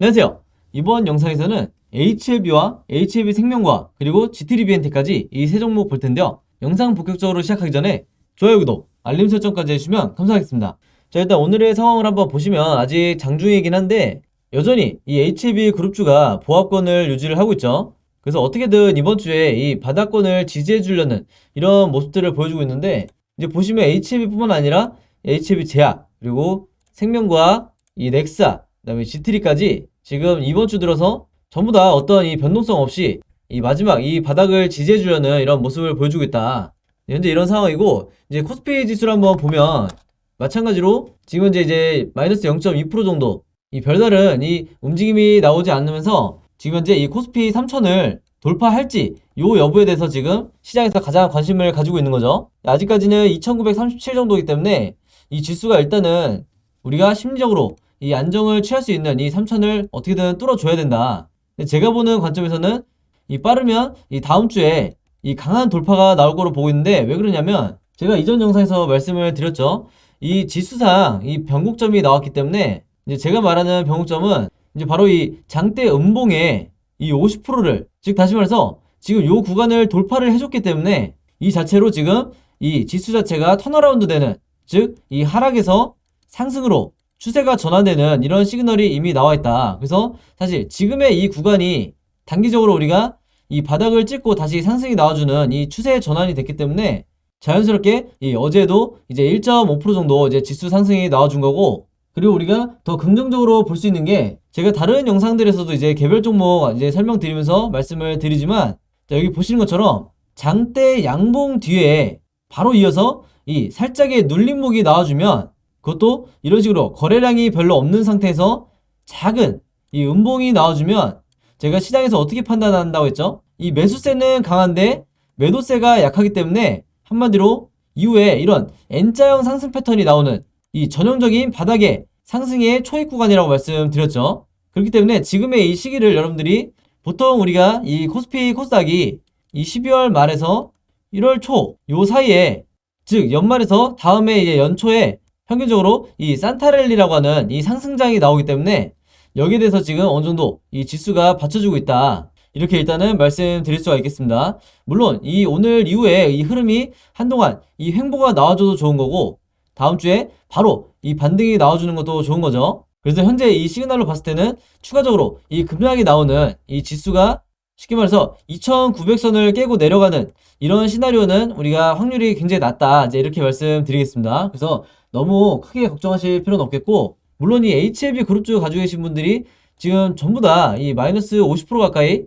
안녕하세요. 이번 영상에서는 HLB와 HLB생명과학 그리고 GT리비엔테까지 이 세 종목 볼 텐데요. 영상 본격적으로 시작하기 전에 좋아요, 구독, 알림 설정까지 해주시면 감사하겠습니다. 자, 일단 오늘의 상황을 한번 보시면 아직 장중이긴 한데 여전히 이 HLB 그룹주가 보합권을 유지를 하고 있죠. 그래서 어떻게든 이번 주에 이 바닥권을 지지해 주려는 이런 모습들을 보여주고 있는데, 이제 보시면 HLB뿐만 아니라 HLB 제약 그리고 생명과학, 이 넥사, 그다음에 GT리까지 지금 이번 주 들어서 전부 다 어떤 이 변동성 없이 이 마지막 이 바닥을 지지해 주려는 이런 모습을 보여주고 있다. 현재 이런 상황이고, 이제 코스피 지수를 한번 보면 마찬가지로 지금 이제 마이너스 0.2% 정도 이 별다른 이 움직임이 나오지 않으면서 지금 현재 이 코스피 3000을 돌파할지 요 여부에 대해서 지금 시장에서 가장 관심을 가지고 있는 거죠. 아직까지는 2937 정도이기 때문에 이 지수가 일단은 우리가 심리적으로 이 안정을 취할 수 있는 이 3000을 어떻게든 뚫어줘야 된다. 근데 제가 보는 관점에서는 이 빠르면 이 다음 주에 이 강한 돌파가 나올 거로 보고 있는데, 왜 그러냐면 제가 이전 영상에서 말씀을 드렸죠. 이 지수상 이 변곡점이 나왔기 때문에 이제 제가 말하는 변곡점은 이제 바로 이 장대 음봉의 이 50%를, 즉 다시 말해서 지금 요 구간을 돌파를 해줬기 때문에 이 자체로 지금 이 지수 자체가 턴어라운드 되는, 즉 이 하락에서 상승으로 추세가 전환되는 이런 시그널이 이미 나와 있다. 그래서 사실 지금의 이 구간이 단기적으로 우리가 이 바닥을 찍고 다시 상승이 나와주는 이 추세 전환이 됐기 때문에 자연스럽게 이 어제도 이제 1.5% 정도 이제 지수 상승이 나와준 거고, 그리고 우리가 더 긍정적으로 볼 수 있는 게, 제가 다른 영상들에서도 이제 개별 종목 이제 설명드리면서 말씀을 드리지만, 자, 여기 보시는 것처럼 장대 양봉 뒤에 바로 이어서 이 살짝의 눌림목이 나와주면, 그것도 이런 식으로 거래량이 별로 없는 상태에서 작은 이 음봉이 나와주면, 제가 시장에서 어떻게 판단한다고 했죠? 이 매수세는 강한데 매도세가 약하기 때문에 한마디로 이후에 이런 N자형 상승 패턴이 나오는 이 전형적인 바닥의 상승의 초입 구간이라고 말씀드렸죠. 그렇기 때문에 지금의 이 시기를 여러분들이, 보통 우리가 이 코스피 코스닥이 이 12월 말에서 1월 초 요 사이에, 즉 연말에서 다음에 이제 연초에 평균적으로 이 산타랠리라고 하는 이 상승장이 나오기 때문에 여기에 대해서 지금 어느 정도 이 지수가 받쳐주고 있다, 이렇게 일단은 말씀드릴 수가 있겠습니다. 물론 이 오늘 이후에 이 흐름이 한동안 이 횡보가 나와줘도 좋은 거고, 다음 주에 바로 이 반등이 나와주는 것도 좋은 거죠. 그래서 현재 이 시그널로 봤을 때는 추가적으로 이 급락이 나오는 이 지수가 쉽게 말해서 2900선을 깨고 내려가는 이런 시나리오는 우리가 확률이 굉장히 낮다, 이제 이렇게 말씀드리겠습니다. 그래서 너무 크게 걱정하실 필요는 없겠고, 물론 이 HLB 그룹주 가지고 계신 분들이 지금 전부 다 이 마이너스 50% 가까이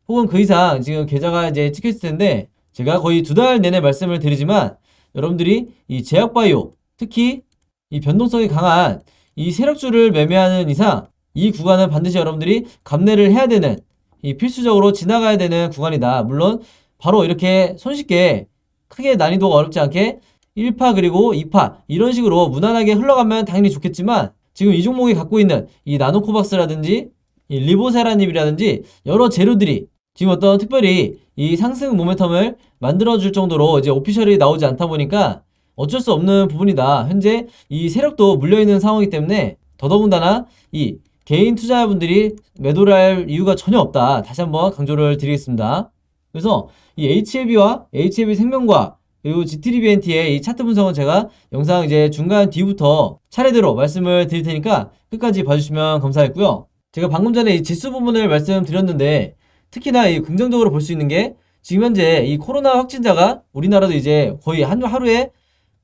혹은 그 이상 지금 계좌가 이제 찍혀 있을 텐데, 제가 거의 2달 내내 말씀을 드리지만 여러분들이 이 제약바이오, 특히 이 변동성이 강한 이 세력주를 매매하는 이상 이 구간은 반드시 여러분들이 감내를 해야 되는, 이 필수적으로 지나가야 되는 구간이다. 물론 바로 이렇게 손쉽게 크게 난이도가 어렵지 않게 1파 그리고 2파 이런 식으로 무난하게 흘러가면 당연히 좋겠지만, 지금 이 종목이 갖고 있는 이 나노코박스라든지 이 리보세라닙이라든지 여러 재료들이 지금 어떤 특별히 이 상승 모멘텀을 만들어줄 정도로 이제 오피셜이 나오지 않다 보니까 어쩔 수 없는 부분이다. 현재 이 세력도 물려있는 상황이기 때문에 더더군다나 이 개인 투자자분들이 매도를 할 이유가 전혀 없다, 다시 한번 강조를 드리겠습니다. 그래서 이 HLB와 HLB생명과학 그리고 GT리비엔티의 이 차트 분석은 제가 영상 이제 중간 뒤부터 차례대로 말씀을 드릴 테니까 끝까지 봐주시면 감사하겠고요. 제가 방금 전에 이 지수 부분을 말씀드렸는데, 특히나 이 긍정적으로 볼 수 있는 게, 지금 현재 이 코로나 확진자가 우리나라도 이제 거의 하루에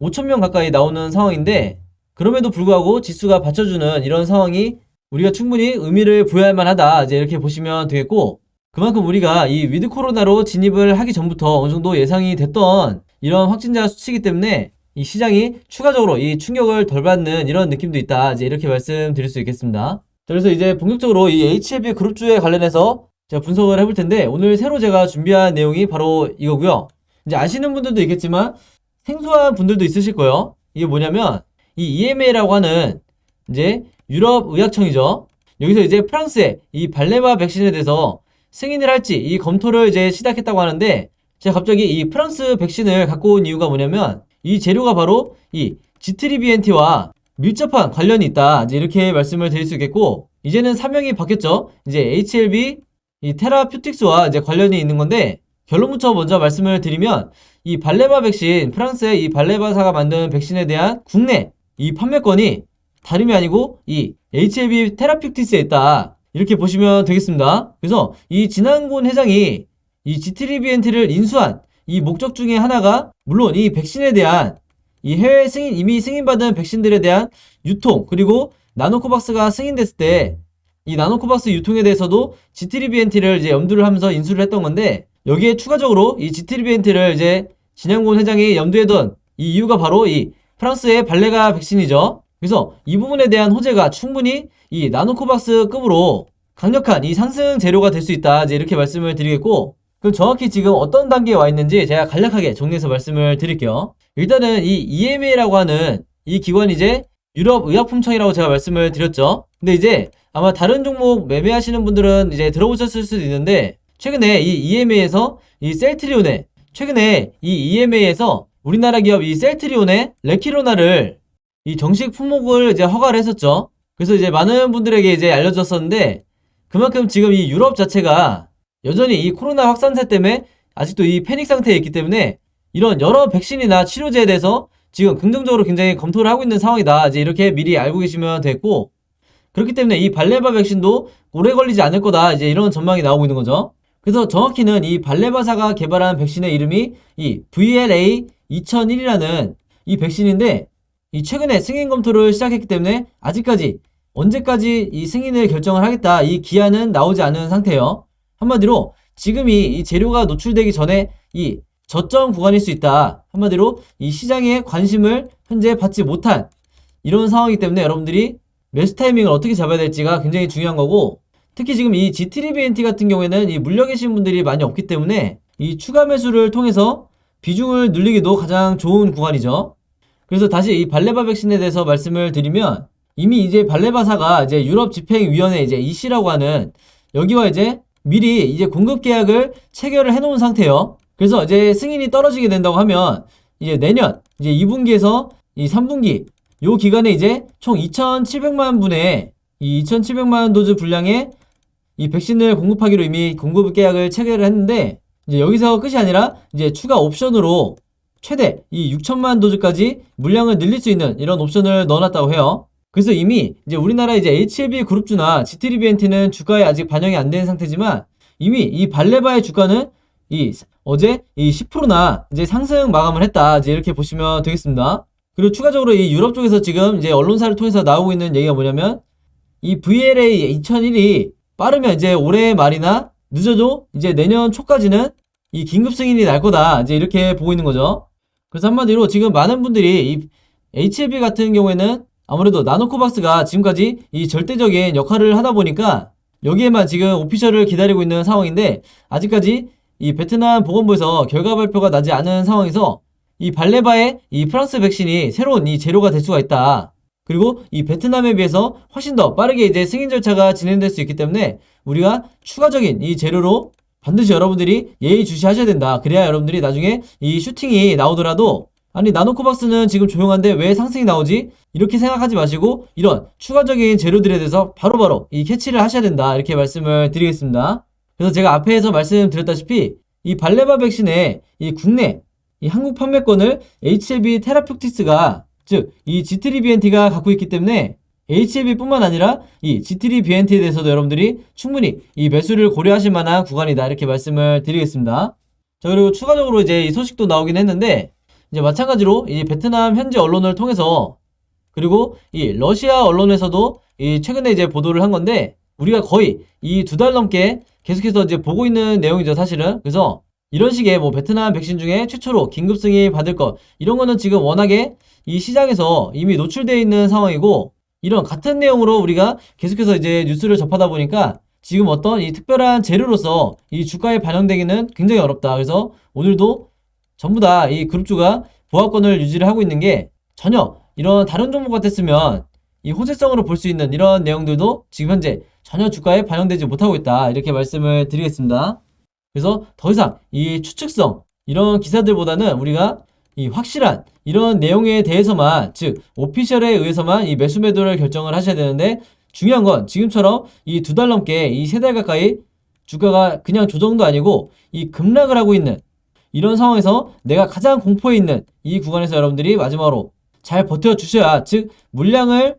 5,000명 가까이 나오는 상황인데, 그럼에도 불구하고 지수가 받쳐주는 이런 상황이 우리가 충분히 의미를 부여할 만하다, 이제 이렇게 보시면 되겠고, 그만큼 우리가 이 위드 코로나로 진입을 하기 전부터 어느 정도 예상이 됐던 이런 확진자 수치이기 때문에 이 시장이 추가적으로 이 충격을 덜 받는 이런 느낌도 있다, 이제 이렇게 말씀드릴 수 있겠습니다. 그래서 이제 본격적으로 이 HLB 그룹주에 관련해서 제가 분석을 해볼 텐데, 오늘 새로 제가 준비한 내용이 바로 이거고요. 이제 아시는 분들도 있겠지만 생소한 분들도 있으실 거예요. 이게 뭐냐면 이 EMA라고 하는 이제 유럽 의약청이죠. 여기서 이제 프랑스의 이 발레마 백신에 대해서 승인을 할지 이 검토를 이제 시작했다고 하는데, 제가 갑자기 이 프랑스 백신을 갖고 온 이유가 뭐냐면, 이 재료가 바로 이 GT리비엔티와 밀접한 관련이 있다, 이제 이렇게 말씀을 드릴 수 있겠고, 이제는 사명이 바뀌었죠. 이제 HLB 이 테라퓨틱스와 이제 관련이 있는 건데, 결론부터 먼저 말씀을 드리면 이 발레바 백신, 프랑스의 이 발레바사가 만든 백신에 대한 국내 이 판매권이 다름이 아니고 이 HLB 테라퓨틱스에 있다, 이렇게 보시면 되겠습니다. 그래서 이 진한곤 회장이 이 지트리비엔트를 인수한 이 목적 중에 하나가, 물론 이 백신에 대한 이 해외 승인, 이미 승인받은 백신들에 대한 유통, 그리고 나노코박스가 승인됐을 때 이 나노코박스 유통에 대해서도 지트리비엔트를 이제 염두를 하면서 인수를 했던 건데, 여기에 추가적으로 이 지트리비엔트를 이제 진양곤 회장이 염두에 둔 이 이유가 바로 이 프랑스의 발레가 백신이죠. 그래서 이 부분에 대한 호재가 충분히 이 나노코박스급으로 강력한 이 상승 재료가 될 수 있다, 이제 이렇게 말씀을 드리겠고, 그럼 정확히 지금 어떤 단계에 와 있는지 제가 간략하게 정리해서 말씀을 드릴게요. 일단은 이 EMA라고 하는 이 기관이 이제 유럽의약품청이라고 제가 말씀을 드렸죠. 근데 이제 아마 다른 종목 매매하시는 분들은 이제 들어보셨을 수도 있는데, 최근에 이 EMA에서 이 셀트리온에, 최근에 이 EMA에서 우리나라 기업 이 셀트리온의 레키로나를 이 정식 품목을 이제 허가를 했었죠. 그래서 이제 많은 분들에게 이제 알려졌었는데, 그만큼 지금 이 유럽 자체가 여전히 이 코로나 확산세 때문에 아직도 이 패닉 상태에 있기 때문에 이런 여러 백신이나 치료제에 대해서 지금 긍정적으로 굉장히 검토를 하고 있는 상황이다, 이제 이렇게 미리 알고 계시면 됐고, 그렇기 때문에 이 발레바 백신도 오래 걸리지 않을 거다, 이제 이런 전망이 나오고 있는 거죠. 그래서 정확히는 이 발레바사가 개발한 백신의 이름이 이 VLA2001이라는 이 백신인데, 이 최근에 승인 검토를 시작했기 때문에 아직까지 언제까지 이 승인을 결정을 하겠다, 이 기한은 나오지 않은 상태예요. 한마디로 지금이 이 재료가 노출되기 전에 이 저점 구간일 수 있다. 한마디로 이 시장에 관심을 현재 받지 못한 이런 상황이기 때문에 여러분들이 매수 타이밍을 어떻게 잡아야 될지가 굉장히 중요한 거고, 특히 지금 이 GTRBNT 같은 경우에는 이 물려 계신 분들이 많이 없기 때문에 이 추가 매수를 통해서 비중을 늘리기도 가장 좋은 구간이죠. 그래서 다시 이 발레바 백신에 대해서 말씀을 드리면, 이미 이제 발레바사가 이제 유럽 집행위원회 이제 EC라고 하는 여기와 이제 미리 이제 공급 계약을 체결을 해놓은 상태예요. 그래서 이제 승인이 떨어지게 된다고 하면 이제 내년 이제 2분기에서 이 3분기 요 기간에 이제 총 2,700만 분의 이 2,700만 도즈 분량의 이 백신을 공급하기로 이미 공급 계약을 체결을 했는데, 이제 여기서 끝이 아니라 이제 추가 옵션으로 최대 이 6천만 도즈까지 물량을 늘릴 수 있는 이런 옵션을 넣어놨다고 해요. 그래서 이미 이제 우리나라 이제 HLB 그룹주나 GTRBNT는 주가에 아직 반영이 안 된 상태지만, 이미 이 발레바의 주가는 이 어제 이 10%나 이제 상승 마감을 했다, 이제 이렇게 보시면 되겠습니다. 그리고 추가적으로 이 유럽 쪽에서 지금 이제 언론사를 통해서 나오고 있는 얘기가 뭐냐면, 이 VLA 2001이 빠르면 이제 올해 말이나 늦어도 이제 내년 초까지는 이 긴급 승인이 날 거다, 이제 이렇게 보고 있는 거죠. 그래서 한마디로 지금 많은 분들이 이 HLB 같은 경우에는 아무래도 나노코박스가 지금까지 이 절대적인 역할을 하다 보니까 여기에만 지금 오피셜을 기다리고 있는 상황인데, 아직까지 이 베트남 보건부에서 결과 발표가 나지 않은 상황에서 이 발레바의 이 프랑스 백신이 새로운 이 재료가 될 수가 있다. 그리고 이 베트남에 비해서 훨씬 더 빠르게 이제 승인 절차가 진행될 수 있기 때문에 우리가 추가적인 이 재료로 반드시 여러분들이 예의주시하셔야 된다. 그래야 여러분들이 나중에 이 슈팅이 나오더라도, 아니 나노코박스는 지금 조용한데 왜 상승이 나오지? 이렇게 생각하지 마시고 이런 추가적인 재료들에 대해서 바로바로 이 캐치를 하셔야 된다, 이렇게 말씀을 드리겠습니다. 그래서 제가 앞에서 말씀드렸다시피 이 발레바 백신의 이 국내 이 한국 판매권을 HLB 테라퓨틱스가, 즉 이 GTRBNT가 갖고 있기 때문에 HLB뿐만 아니라 이 GTRBNT에 대해서도 여러분들이 충분히 이 매수를 고려하실 만한 구간이다, 이렇게 말씀을 드리겠습니다. 자, 그리고 추가적으로 이제 이 소식도 나오긴 했는데, 이제 마찬가지로 이 베트남 현지 언론을 통해서, 그리고 이 러시아 언론에서도 이 최근에 이제 보도를 한 건데, 우리가 거의 이 2달 넘게 계속해서 이제 보고 있는 내용이죠, 사실은. 그래서 이런 식의 뭐 베트남 백신 중에 최초로 긴급 승인 받을 것, 이런 거는 지금 워낙에 이 시장에서 이미 노출되어 있는 상황이고, 이런 같은 내용으로 우리가 계속해서 이제 뉴스를 접하다 보니까 지금 어떤 이 특별한 재료로서 이 주가에 반영되기는 굉장히 어렵다. 그래서 오늘도 전부 다 이 그룹주가 보합권을 유지를 하고 있는 게, 전혀 이런 다른 종목 같았으면 이 호재성으로 볼 수 있는 이런 내용들도 지금 현재 전혀 주가에 반영되지 못하고 있다, 이렇게 말씀을 드리겠습니다. 그래서 더 이상 이 추측성 이런 기사들보다는 우리가 이 확실한 이런 내용에 대해서만, 즉 오피셜에 의해서만 이 매수 매도를 결정을 하셔야 되는데, 중요한 건 지금처럼 이 2달 넘게 이 3달 가까이 주가가 그냥 조정도 아니고 이 급락을 하고 있는 이런 상황에서 내가 가장 공포에 있는 이 구간에서 여러분들이 마지막으로 잘 버텨주셔야, 즉 물량을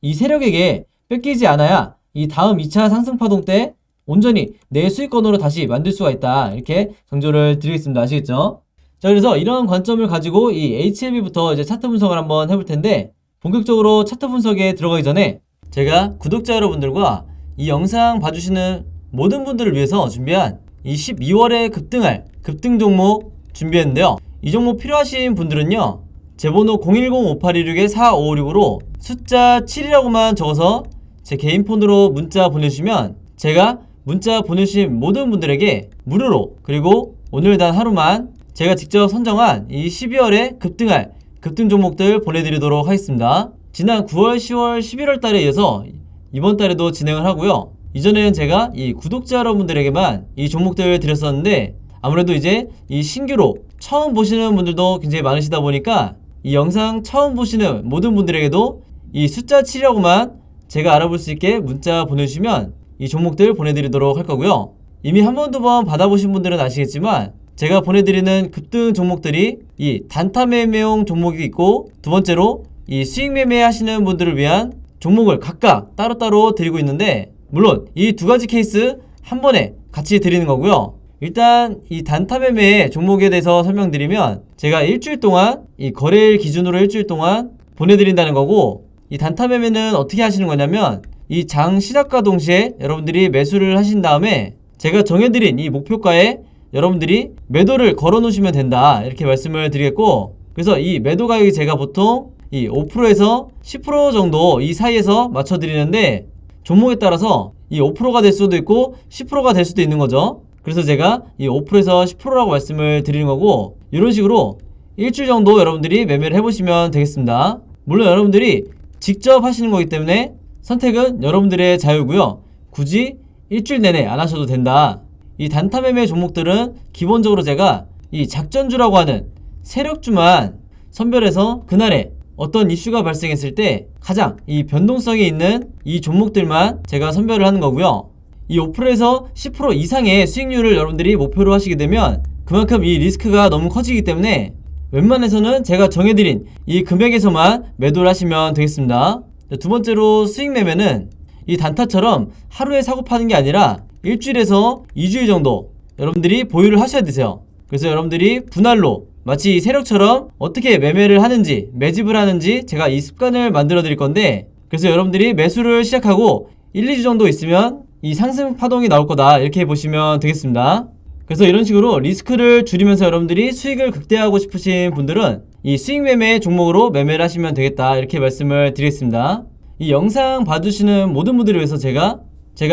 이 세력에게 뺏기지 않아야 이 다음 2차 상승 파동 때 온전히 내 수익권으로 다시 만들 수가 있다, 이렇게 강조를 드리겠습니다. 아시겠죠? 자, 그래서 이런 관점을 가지고 이 HLB부터 이제 차트 분석을 한번 해볼 텐데, 본격적으로 차트 분석에 들어가기 전에 제가 구독자 여러분들과 이 영상 봐주시는 모든 분들을 위해서 준비한 이 12월에 급등할 급등 종목 준비했는데요. 이 종목 필요하신 분들은요, 제 번호 010-5816-4556으로 숫자 7이라고만 적어서 제 개인 폰으로 문자 보내주시면 제가 문자 보내주신 모든 분들에게 무료로, 그리고 오늘 단 하루만 제가 직접 선정한 이 12월에 급등할 급등 종목들 보내드리도록 하겠습니다. 지난 9월, 10월, 11월 달에 이어서 이번 달에도 진행을 하고요. 이전에는 제가 이 구독자 여러분들에게만 이 종목들을 드렸었는데, 아무래도 이제 이 신규로 처음 보시는 분들도 굉장히 많으시다 보니까 이 영상 처음 보시는 모든 분들에게도 이 숫자 7이라고만 제가 알아볼 수 있게 문자 보내주시면 이 종목들 보내드리도록 할 거고요. 이미 한 번, 두 번 받아보신 분들은 아시겠지만 제가 보내드리는 급등 종목들이 이 단타 매매용 종목이 있고, 두 번째로 이 수익 매매 하시는 분들을 위한 종목을 각각 따로따로 드리고 있는데, 물론 이 두 가지 케이스 한 번에 같이 드리는 거고요. 일단 이 단타 매매 종목에 대해서 설명드리면, 제가 일주일 동안 이 거래일 기준으로 일주일 동안 보내드린다는 거고, 이 단타 매매는 어떻게 하시는 거냐면, 이 장 시작과 동시에 여러분들이 매수를 하신 다음에 제가 정해드린 이 목표가에 여러분들이 매도를 걸어 놓으시면 된다, 이렇게 말씀을 드리겠고, 그래서 이 매도 가격이 제가 보통 이 5%에서 10% 정도 이 사이에서 맞춰 드리는데, 종목에 따라서 이 5%가 될 수도 있고 10%가 될 수도 있는 거죠. 그래서 제가 이 5%에서 10%라고 말씀을 드리는 거고, 이런 식으로 일주일 정도 여러분들이 매매를 해보시면 되겠습니다. 물론 여러분들이 직접 하시는 거기 때문에 선택은 여러분들의 자유고요. 굳이 일주일 내내 안 하셔도 된다. 이 단타 매매 종목들은 기본적으로 제가 이 작전주라고 하는 세력주만 선별해서 그날에 어떤 이슈가 발생했을 때 가장 이 변동성이 있는 이 종목들만 제가 선별을 하는 거고요. 이 5%에서 10% 이상의 수익률을 여러분들이 목표로 하시게 되면 그만큼 이 리스크가 너무 커지기 때문에 웬만해서는 제가 정해드린 이 금액에서만 매도를 하시면 되겠습니다. 두 번째로 수익 매매는 이 단타처럼 하루에 사고 파는 게 아니라 일주일에서 2주일 정도 여러분들이 보유를 하셔야 되세요. 그래서 여러분들이 분할로 마치 이 세력처럼 어떻게 매매를 하는지, 매집을 하는지 제가 이 습관을 만들어 드릴 건데, 그래서 여러분들이 매수를 시작하고 1, 2주 정도 있으면 이 상승 파동이 나올 거다, 이렇게 보시면 되겠습니다. 그래서 이런 식으로 리스크를 줄이면서 여러분들이 수익을 극대화하고 싶으신 분들은 이 수익 매매 종목으로 매매를 하시면 되겠다, 이렇게 말씀을 드리겠습니다. 이 영상 봐주시는 모든 분들을 위해서 제가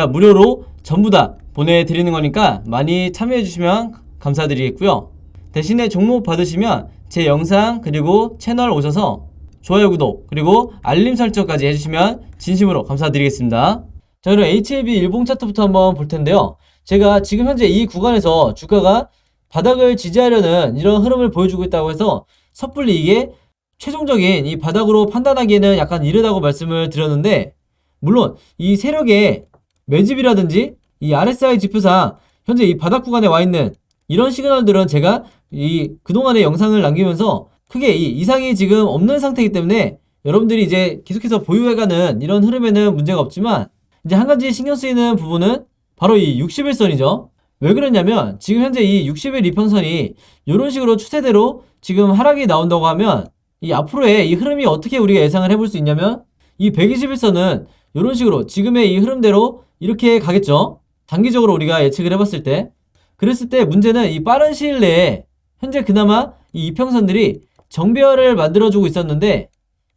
무료로 전부 다 보내드리는 거니까 많이 참여해 주시면 감사드리겠고요. 대신에 종목 받으시면 제 영상 그리고 채널 오셔서 좋아요, 구독, 그리고 알림 설정까지 해주시면 진심으로 감사드리겠습니다. 자, 그럼 HLB 일봉 차트부터 한번 볼 텐데요. 제가 지금 현재 이 구간에서 주가가 바닥을 지지하려는 이런 흐름을 보여주고 있다고 해서 섣불리 이게 최종적인 이 바닥으로 판단하기에는 약간 이르다고 말씀을 드렸는데, 물론 이 세력의 매집이라든지 이 RSI 지표상 현재 이 바닥 구간에 와 있는 이런 시그널들은 제가 이 그동안의 영상을 남기면서 크게 이 이상이 지금 없는 상태이기 때문에 여러분들이 이제 계속해서 보유해가는 이런 흐름에는 문제가 없지만, 이제 한 가지 신경 쓰이는 부분은 바로 이 60일선이죠. 왜 그러냐면 지금 현재 이 60일 이평선이 이런 식으로 추세대로 지금 하락이 나온다고 하면 이 앞으로의 이 흐름이 어떻게 우리가 예상을 해볼 수 있냐면, 이 121선은 이런 식으로 지금의 이 흐름대로 이렇게 가겠죠. 단기적으로 우리가 예측을 해봤을 때. 그랬을 때 문제는 이 빠른 시일 내에 현재 그나마 이 이평선들이 정배열을 만들어주고 있었는데,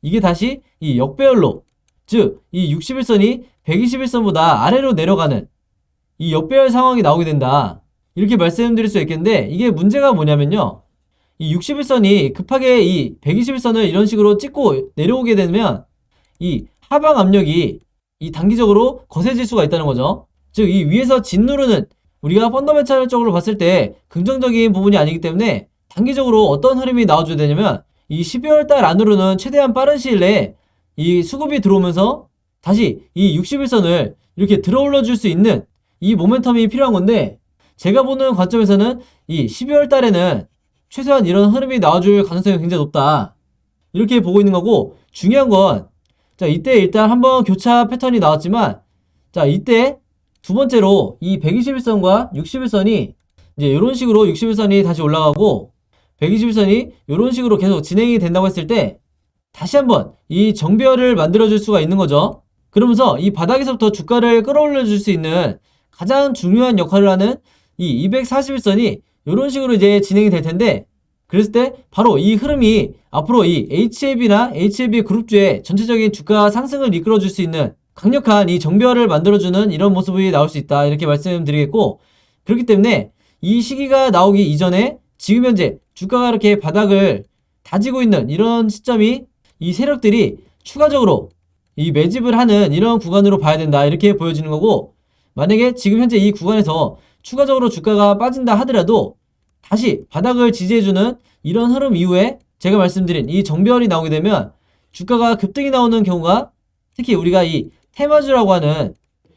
이게 다시 이 역배열로, 즉 이 60일선이 121선보다 아래로 내려가는 이 역배열 상황이 나오게 된다, 이렇게 말씀드릴 수 있겠는데, 이게 문제가 뭐냐면요, 이 60일선이 급하게 이 121선을 이런 식으로 찍고 내려오게 되면 이 하방 압력이 이 단기적으로 거세질 수가 있다는 거죠. 즉 이 위에서 짓누르는, 우리가 펀더멘탈적으로 봤을 때 긍정적인 부분이 아니기 때문에 단기적으로 어떤 흐름이 나와줘야 되냐면, 이 12월 달 안으로는 최대한 빠른 시일 내에 이 수급이 들어오면서 다시 이 60일선을 이렇게 들어올려 줄 수 있는 이 모멘텀이 필요한 건데, 제가 보는 관점에서는 이 12월 달에는 최소한 이런 흐름이 나와줄 가능성이 굉장히 높다, 이렇게 보고 있는 거고, 중요한 건, 자, 이때 일단 한번 교차 패턴이 나왔지만, 자, 이때 두 번째로 이 121선과 60일선이 이제 이런 식으로 60일선이 다시 올라가고 121선이 이런 식으로 계속 진행이 된다고 했을 때, 다시 한번 이 정배열을 만들어줄 수가 있는 거죠. 그러면서 이 바닥에서부터 주가를 끌어올려 줄 수 있는 가장 중요한 역할을 하는 이 241선이 이런 식으로 이제 진행이 될 텐데, 그랬을 때 바로 이 흐름이 앞으로 이 HLB나 HLB 그룹주의 전체적인 주가 상승을 이끌어줄 수 있는 강력한 이 정배열을 만들어주는 이런 모습이 나올 수 있다, 이렇게 말씀드리겠고, 그렇기 때문에 이 시기가 나오기 이전에 지금 현재 주가가 이렇게 바닥을 다지고 있는 이런 시점이 이 세력들이 추가적으로 이 매집을 하는 이런 구간으로 봐야 된다, 이렇게 보여지는 거고, 만약에 지금 현재 이 구간에서 추가적으로 주가가 빠진다 하더라도 다시 바닥을 지지해주는 이런 흐름 이후에 제가 말씀드린 이 정배열이 나오게 되면 주가가 급등이 나오는 경우가, 특히 우리가 이 테마주라고 하는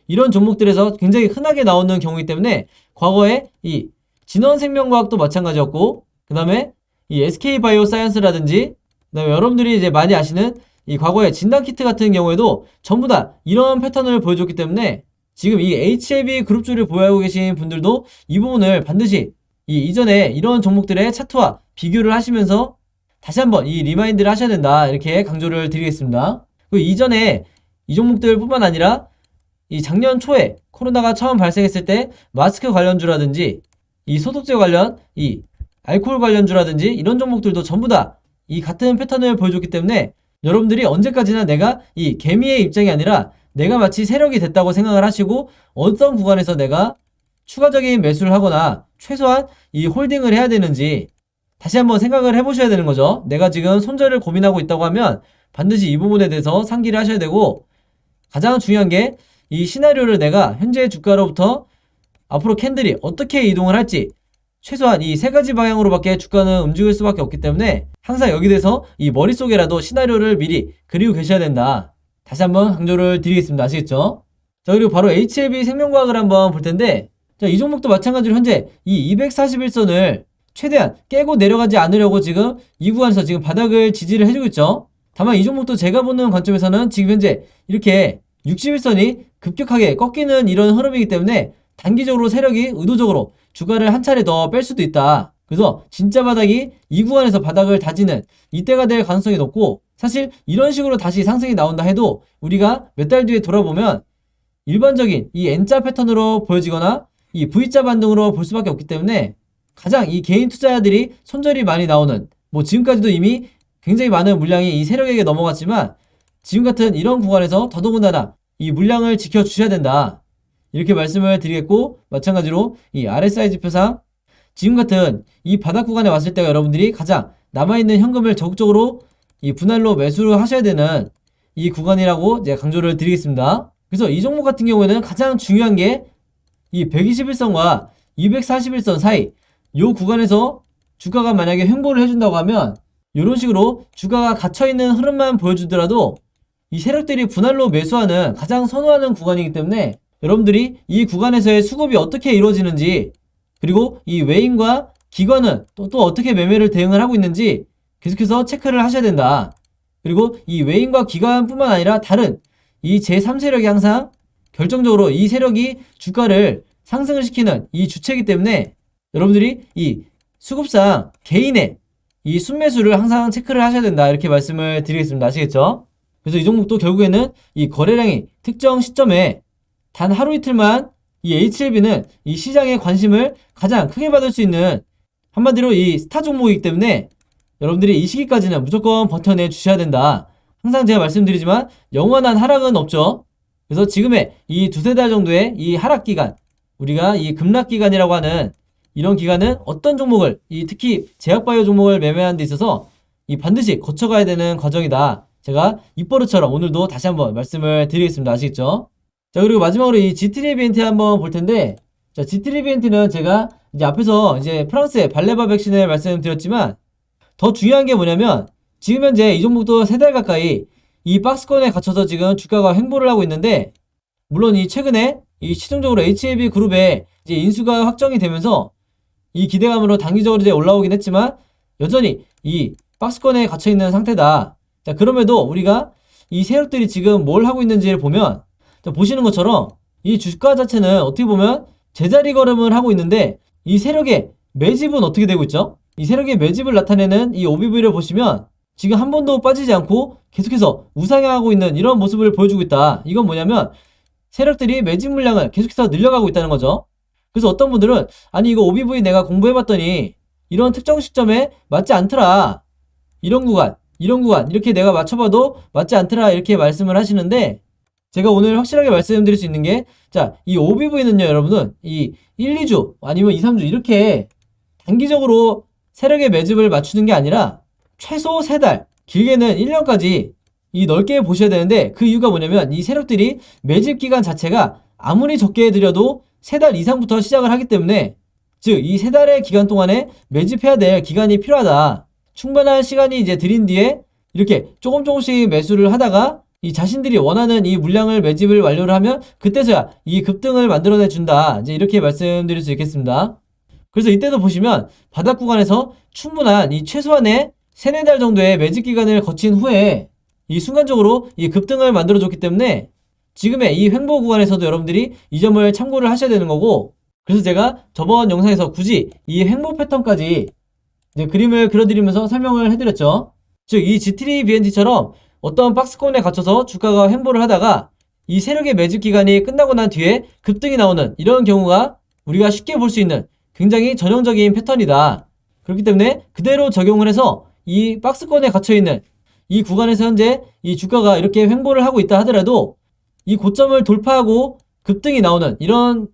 이런 종목들에서 굉장히 흔하게 나오는 경우이기 때문에, 과거에 이 진원생명과학도 마찬가지였고, 그 다음에 이 SK바이오사이언스라든지, 그 다음에 여러분들이 이제 많이 아시는 이 과거의 진단키트 같은 경우에도 전부 다 이런 패턴을 보여줬기 때문에, 지금 이 HLB 그룹주를 보유하고 계신 분들도 이 부분을 반드시 이 이전에 이런 종목들의 차트와 비교를 하시면서 다시 한번 이 리마인드를 하셔야 된다, 이렇게 강조를 드리겠습니다. 그 이전에 이 종목들 뿐만 아니라 이 작년 초에 코로나가 처음 발생했을 때 마스크 관련주라든지 이 소독제 관련, 이 알코올 관련주라든지 이런 종목들도 전부 다 이 같은 패턴을 보여줬기 때문에, 여러분들이 언제까지나 내가 이 개미의 입장이 아니라 내가 마치 세력이 됐다고 생각을 하시고 어떤 구간에서 내가 추가적인 매수를 하거나 최소한 이 홀딩을 해야 되는지 다시 한번 생각을 해보셔야 되는 거죠. 내가 지금 손절을 고민하고 있다고 하면 반드시 이 부분에 대해서 상기를 하셔야 되고, 가장 중요한 게 이 시나리오를 내가 현재 주가로부터 앞으로 캔들이 어떻게 이동을 할지, 최소한 이 세 가지 방향으로밖에 주가는 움직일 수밖에 없기 때문에 항상 여기 대해서 이 머릿속에라도 시나리오를 미리 그리고 계셔야 된다, 다시 한번 강조를 드리겠습니다. 아시겠죠? 자, 그리고 바로 HLB 생명과학을 한번 볼 텐데, 자, 이 종목도 마찬가지로 현재 이 241선을 최대한 깨고 내려가지 않으려고 지금 이 구간에서 지금 바닥을 지지를 해주고 있죠. 다만 이 종목도 제가 보는 관점에서는 지금 현재 이렇게 61선이 급격하게 꺾이는 이런 흐름이기 때문에 단기적으로 세력이 의도적으로 주가를 한 차례 더 뺄 수도 있다. 그래서 진짜 바닥이 이 구간에서 바닥을 다지는 이때가 될 가능성이 높고, 사실 이런 식으로 다시 상승이 나온다 해도 우리가 몇 달 뒤에 돌아보면 일반적인 이 N자 패턴으로 보여지거나 이 V자 반등으로 볼 수밖에 없기 때문에, 가장 이 개인 투자자들이 손절이 많이 나오는, 뭐 지금까지도 이미 굉장히 많은 물량이 이 세력에게 넘어갔지만 지금 같은 이런 구간에서 더더군다나 이 물량을 지켜주셔야 된다, 이렇게 말씀을 드리겠고, 마찬가지로 이 RSI 지표상 지금 같은 이 바닥 구간에 왔을 때가 여러분들이 가장 남아있는 현금을 적극적으로 이 분할로 매수를 하셔야 되는 이 구간이라고 제가 강조를 드리겠습니다. 그래서 이 종목 같은 경우에는 가장 중요한 게 이 121선과 241선 사이 요 구간에서 주가가 만약에 횡보를 해준다고 하면 이런 식으로 주가가 갇혀있는 흐름만 보여주더라도 이 세력들이 분할로 매수하는 가장 선호하는 구간이기 때문에, 여러분들이 이 구간에서의 수급이 어떻게 이루어지는지, 그리고 이 외인과 기관은 또 어떻게 매매를 대응을 하고 있는지 계속해서 체크를 하셔야 된다. 그리고 이 외인과 기관뿐만 아니라 다른 이 제3세력이 항상 결정적으로 이 세력이 주가를 상승을 시키는 이 주체이기 때문에, 여러분들이 이 수급상 개인의 이 순매수를 항상 체크를 하셔야 된다, 이렇게 말씀을 드리겠습니다. 아시겠죠? 그래서 이 종목도 결국에는 이 거래량이 특정 시점에 단 하루 이틀만 이 HLB는 이 시장의 관심을 가장 크게 받을 수 있는 한마디로 이 스타 종목이기 때문에, 여러분들이 이 시기까지는 무조건 버텨내 주셔야 된다. 항상 제가 말씀드리지만 영원한 하락은 없죠. 그래서 지금의 이 두세 달 정도의 이 하락 기간, 우리가 이 급락 기간이라고 하는 이런 기간은 어떤 종목을, 이 특히 제약바이오 종목을 매매하는 데 있어서 이 반드시 거쳐가야 되는 과정이다, 제가 입버릇처럼 오늘도 다시 한번 말씀을 드리겠습니다. 아시겠죠? 자, 그리고 마지막으로 이 GT리비엔트 한번 볼 텐데, 자, GT리비엔트는 제가 이제 앞에서 이제 프랑스의 발레바 백신을 말씀드렸지만, 더 중요한 게 뭐냐면 지금 현재 이 종목도 3달 가까이 이 박스권에 갇혀서 지금 주가가 횡보를 하고 있는데, 물론 이 최근에 이 시중적으로 HLB 그룹에 이제 인수가 확정이 되면서 이 기대감으로 단기적으로 이제 올라오긴 했지만 여전히 이 박스권에 갇혀 있는 상태다. 자, 그럼에도 우리가 이 세력들이 지금 뭘 하고 있는지를 보면, 자, 보시는 것처럼 이 주가 자체는 어떻게 보면 제자리 걸음을 하고 있는데, 이 세력의 매집은 어떻게 되고 있죠? 이 세력의 매집을 나타내는 이 OBV를 보시면 지금 한 번도 빠지지 않고 계속해서 우상향하고 있는 이런 모습을 보여주고 있다. 이건 뭐냐면 세력들이 매집 물량을 계속해서 늘려가고 있다는 거죠. 그래서 어떤 분들은 아니 이거 OBV 내가 공부해봤더니 이런 특정 시점에 맞지 않더라. 이런 구간 이렇게 내가 맞춰봐도 맞지 않더라 이렇게 말씀을 하시는데, 제가 오늘 확실하게 말씀드릴 수 있는 게, 자, 이 OBV는요 여러분은 이 1, 2주 아니면 2, 3주 이렇게 단기적으로 세력의 매집을 맞추는 게 아니라 최소 3달, 길게는 1년까지 이 넓게 보셔야 되는데, 그 이유가 뭐냐면 이 세력들이 매집 기간 자체가 아무리 적게 해드려도 3달 이상부터 시작을 하기 때문에, 즉 이 3달의 기간 동안에 매집해야 될 기간이 필요하다. 충분한 시간이 이제 들인 뒤에 이렇게 조금씩 매수를 하다가 이 자신들이 원하는 이 물량을 매집을 완료를 하면 그때서야 이 급등을 만들어내 준다. 이제 이렇게 말씀드릴 수 있겠습니다. 그래서 이때도 보시면 바닥 구간에서 충분한 이 최소한의 3, 4달 정도의 매집 기간을 거친 후에 이 순간적으로 이 급등을 만들어줬기 때문에 지금의 이 횡보 구간에서도 여러분들이 이 점을 참고를 하셔야 되는 거고, 그래서 제가 저번 영상에서 굳이 이 횡보 패턴까지 이제 그림을 그려드리면서 설명을 해드렸죠. 즉 이 GTD BNT처럼 어떤 박스권에 갇혀서 주가가 횡보를 하다가 이 세력의 매집 기간이 끝나고 난 뒤에 급등이 나오는 이런 경우가 우리가 쉽게 볼 수 있는 굉장히 전형적인 패턴이다. 그렇기 때문에 그대로 적용을 해서 이 박스권에 갇혀있는 이 구간에서 현재 이 주가가 이렇게 횡보를 하고 있다 하더라도 이 고점을 돌파하고 급등이 나오는 이런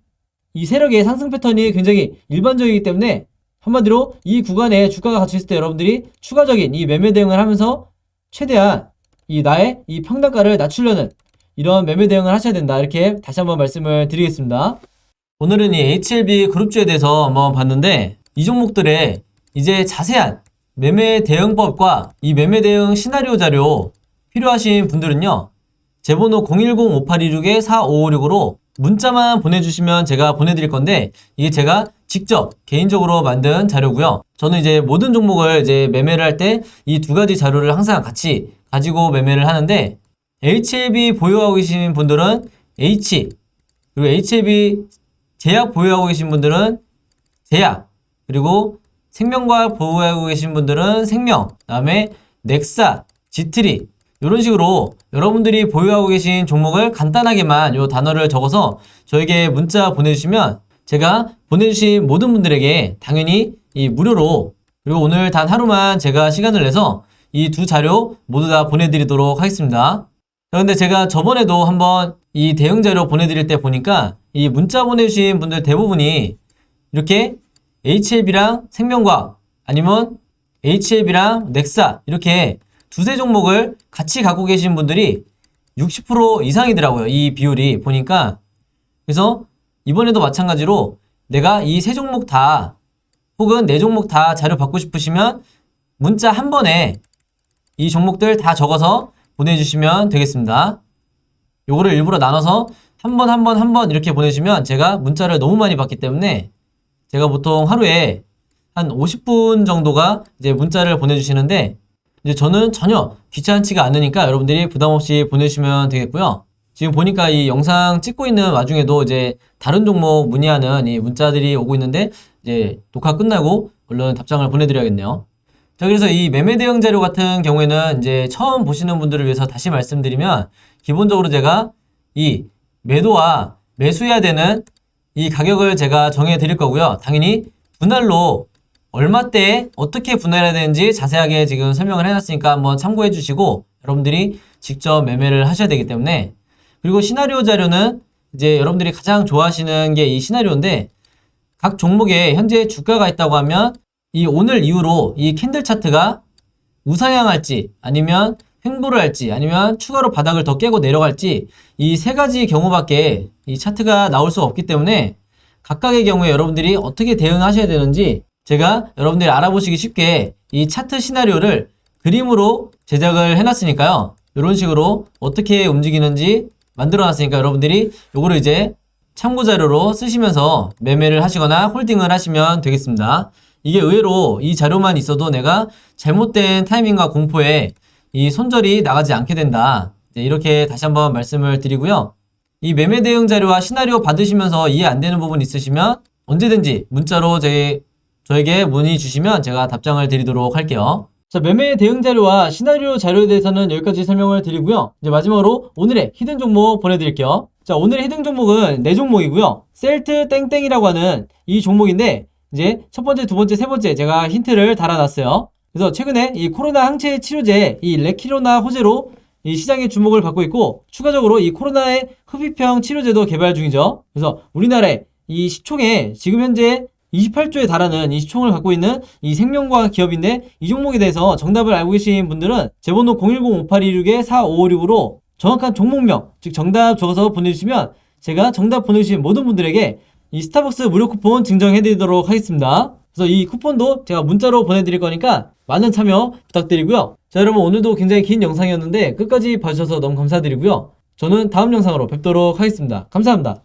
이 세력의 상승 패턴이 굉장히 일반적이기 때문에, 한마디로 이 구간에 주가가 갇혀있을 때 여러분들이 추가적인 이 매매 대응을 하면서 최대한 이 나의 이 평단가를 낮추려는 이런 매매 대응을 하셔야 된다. 이렇게 다시 한번 말씀을 드리겠습니다. 오늘은 이 HLB 그룹주에 대해서 한번 봤는데, 이 종목들의 이제 자세한 매매 대응법과 이 매매 대응 시나리오 자료 필요하신 분들은요, 제 번호 010-5826-4556으로 문자만 보내주시면 제가 보내드릴 건데, 이게 제가 직접 개인적으로 만든 자료고요. 저는 이제 모든 종목을 이제 매매를 할 때 이 두 가지 자료를 항상 같이 가지고 매매를 하는데, HLB 보유하고 계신 분들은 H, 그리고 HLB 제약 보유하고 계신 분들은 제약, 그리고 생명과학 보유하고 계신 분들은 생명, 그 다음에 넥사, 지트리, 이런 식으로 여러분들이 보유하고 계신 종목을 간단하게만 이 단어를 적어서 저에게 문자 보내주시면 제가 보내주신 모든 분들에게 당연히 이 무료로, 그리고 오늘 단 하루만 제가 시간을 내서 이 두 자료 모두 다 보내드리도록 하겠습니다. 그런데 제가 저번에도 한번 이 대응 자료 보내드릴 때 보니까 이 문자 보내주신 분들 대부분이 이렇게 HLB랑 생명과학 아니면 HLB랑 넥사 이렇게 두세 종목을 같이 갖고 계신 분들이 60% 이상이더라고요. 이 비율이 보니까. 그래서 이번에도 마찬가지로 내가 이 세 종목 다 혹은 네 종목 다 자료 받고 싶으시면 문자 한 번에 이 종목들 다 적어서 보내주시면 되겠습니다. 요거를 일부러 나눠서 한 번 이렇게 보내주시면 제가 문자를 너무 많이 받기 때문에 제가 보통 하루에 한 50분 정도가 이제 문자를 보내주시는데, 이제 저는 전혀 귀찮지가 않으니까 여러분들이 부담없이 보내주시면 되겠고요. 지금 보니까 이 영상 찍고 있는 와중에도 이제 다른 종목 문의하는 이 문자들이 오고 있는데, 이제 녹화 끝나고 얼른 답장을 보내드려야겠네요. 자, 그래서 이 매매 대응 자료 같은 경우에는 이제 처음 보시는 분들을 위해서 다시 말씀드리면, 기본적으로 제가 이 매도와 매수해야 되는 이 가격을 제가 정해 드릴 거고요. 당연히 분할로 얼마대에 어떻게 분할해야 되는지 자세하게 지금 설명을 해놨으니까 한번 참고해 주시고 여러분들이 직접 매매를 하셔야 되기 때문에, 그리고 시나리오 자료는 이제 여러분들이 가장 좋아하시는 게 이 시나리오인데, 각 종목에 현재 주가가 있다고 하면 이 오늘 이후로 이 캔들 차트가 우상향할지 아니면 횡보를 할지 아니면 추가로 바닥을 더 깨고 내려갈지 이 세 가지 경우밖에 이 차트가 나올 수가 없기 때문에 각각의 경우에 여러분들이 어떻게 대응하셔야 되는지 제가 여러분들이 알아보시기 쉽게 이 차트 시나리오를 그림으로 제작을 해놨으니까요. 이런 식으로 어떻게 움직이는지 만들어놨으니까 여러분들이 요거를 이제 참고자료로 쓰시면서 매매를 하시거나 홀딩을 하시면 되겠습니다. 이게 의외로 이 자료만 있어도 내가 잘못된 타이밍과 공포에 이 손절이 나가지 않게 된다. 이렇게 다시 한번 말씀을 드리고요. 이 매매 대응 자료와 시나리오 받으시면서 이해 안 되는 부분 있으시면 언제든지 문자로 저에게 문의 주시면 제가 답장을 드리도록 할게요. 자, 매매 대응 자료와 시나리오 자료에 대해서는 여기까지 설명을 드리고요. 이제 마지막으로 오늘의 히든 종목 보내드릴게요. 자, 오늘의 히든 종목은 4종목이고요. 셀트 땡땡이라고 하는 이 종목인데 이제 첫 번째, 두 번째, 세 번째 제가 힌트를 달아놨어요. 그래서 최근에 이 코로나 항체 치료제 이 레키로나 호재로 이 시장의 주목을 받고 있고 추가적으로 이 코로나의 흡입형 치료제도 개발 중이죠. 그래서 우리나라의 이 시총에 지금 현재 28조에 달하는 이 시총을 갖고 있는 이 생명과학 기업인데 이 종목에 대해서 정답을 알고 계신 분들은 제 번호 010-5826-4556으로 정확한 종목명, 즉 정답 적어서 보내주시면 제가 정답 보내주신 모든 분들에게 이 스타벅스 무료 쿠폰 증정해드리도록 하겠습니다. 그래서 이 쿠폰도 제가 문자로 보내드릴 거니까 많은 참여 부탁드리고요. 자, 여러분 오늘도 굉장히 긴 영상이었는데 끝까지 봐주셔서 너무 감사드리고요. 저는 다음 영상으로 뵙도록 하겠습니다. 감사합니다.